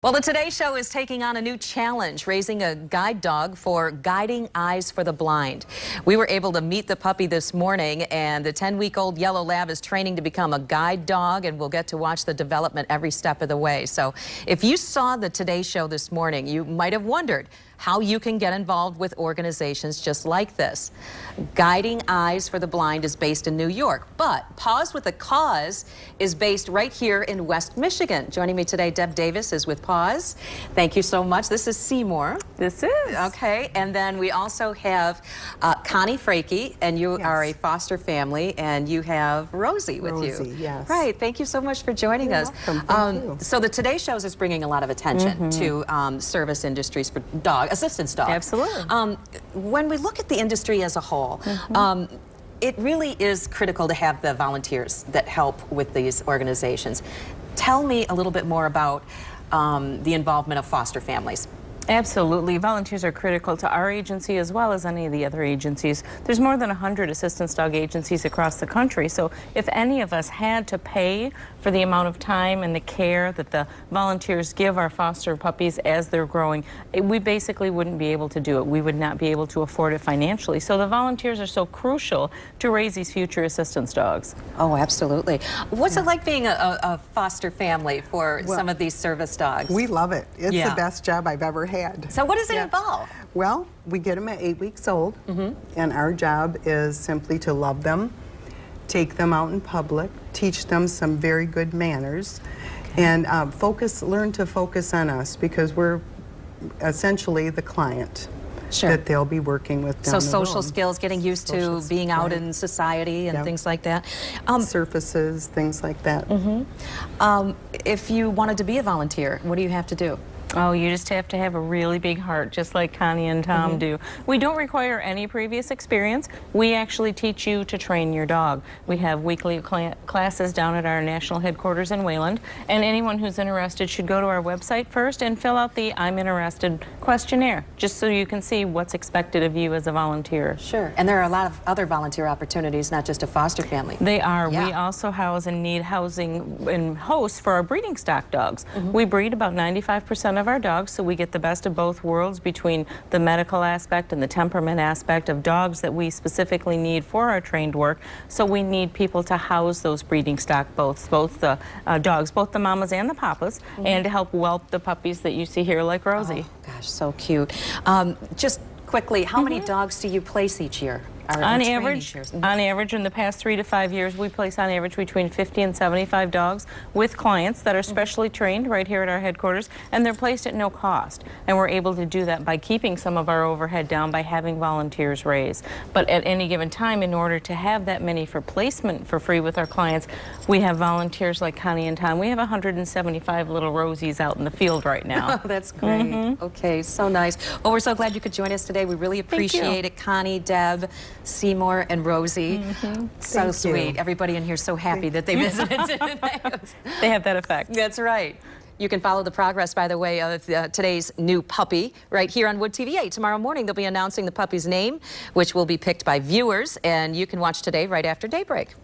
Well, the Today Show is taking on a new challenge, raising a guide dog for Guiding Eyes for the Blind. We were able to meet the puppy this morning, and the 10-week-old yellow lab is training to become a guide dog, and we'll get to watch the development every step of the way. So if you saw the Today Show this morning, you might have wondered how you can get involved with organizations just like this. Guiding Eyes for the Blind is based in New York, but Paws with a Cause is based right here in West Michigan. Joining me today, Deb Davis is with Paws. Thank you so much. This is Seymour. This is. Okay, and then we also have Connie Frakey, and you are a foster family, and you have Rosie with you. Rosie, yes. Right, thank you so much for joining us. Welcome. Thank you. So the Today Shows is bringing a lot of attention to service industries for assistance dogs. Absolutely. When we look at the industry as a whole, it really is critical to have the volunteers that help with these organizations. Tell me a little bit more about the involvement of foster families. Absolutely. Volunteers are critical to our agency as well as any of the other agencies. There's more than 100 assistance dog agencies across the country, so if any of us had to pay for the amount of time and the care that the volunteers give our foster puppies as they're growing, we basically wouldn't be able to do it. We would not be able to afford it financially. So the volunteers are so crucial to raise these future assistance dogs. Oh, absolutely. What's it like being a foster family for some of these service dogs? We love it. It's the best job I've ever had. So what does it involve? Well, we get them at 8 weeks old, and our job is simply to love them, take them out in public, teach them some very good manners, and learn to focus on us, because we're essentially the client that they'll be working with down the road. So social skills, getting used to being out in society and things like that. Surfaces, things like that. If you wanted to be a volunteer, what do you have to do? Oh, you just have to have a really big heart, just like Connie and Tom do. We don't require any previous experience. We actually teach you to train your dog. We have weekly classes down at our national headquarters in Wayland, and anyone who's interested should go to our website first and fill out the I'm Interested questionnaire, just so you can see what's expected of you as a volunteer. Sure, and there are a lot of other volunteer opportunities, not just a foster family. They are. We also house and need housing and hosts for our breeding stock dogs. We breed about 95% of our dogs, so we get the best of both worlds between the medical aspect and the temperament aspect of dogs that we specifically need for our trained work. So we need people to house those breeding stock, both the dogs, both the mamas and the papas, and to help whelp the puppies that you see here, like Rosie. Oh, gosh, so cute. Just quickly, how many dogs do you place each year? On average, in the past 3 to 5 years, we place on average between 50 and 75 dogs with clients that are specially trained right here at our headquarters, and they're placed at no cost. And we're able to do that by keeping some of our overhead down by having volunteers raise. But at any given time, in order to have that many for placement for free with our clients, we have volunteers like Connie and Tom. We have 175 little Rosies out in the field right now. Oh, that's great. Okay, so nice. Well, we're so glad you could join us today. We really appreciate it. Connie, Deb, Seymour, and Rosie. So sweet. Everybody in here is so happy that they visited today. They have that effect. That's right. You can follow the progress, by the way, of today's new puppy right here on Wood TV 8. Tomorrow morning, they'll be announcing the puppy's name, which will be picked by viewers, and you can watch today right after daybreak.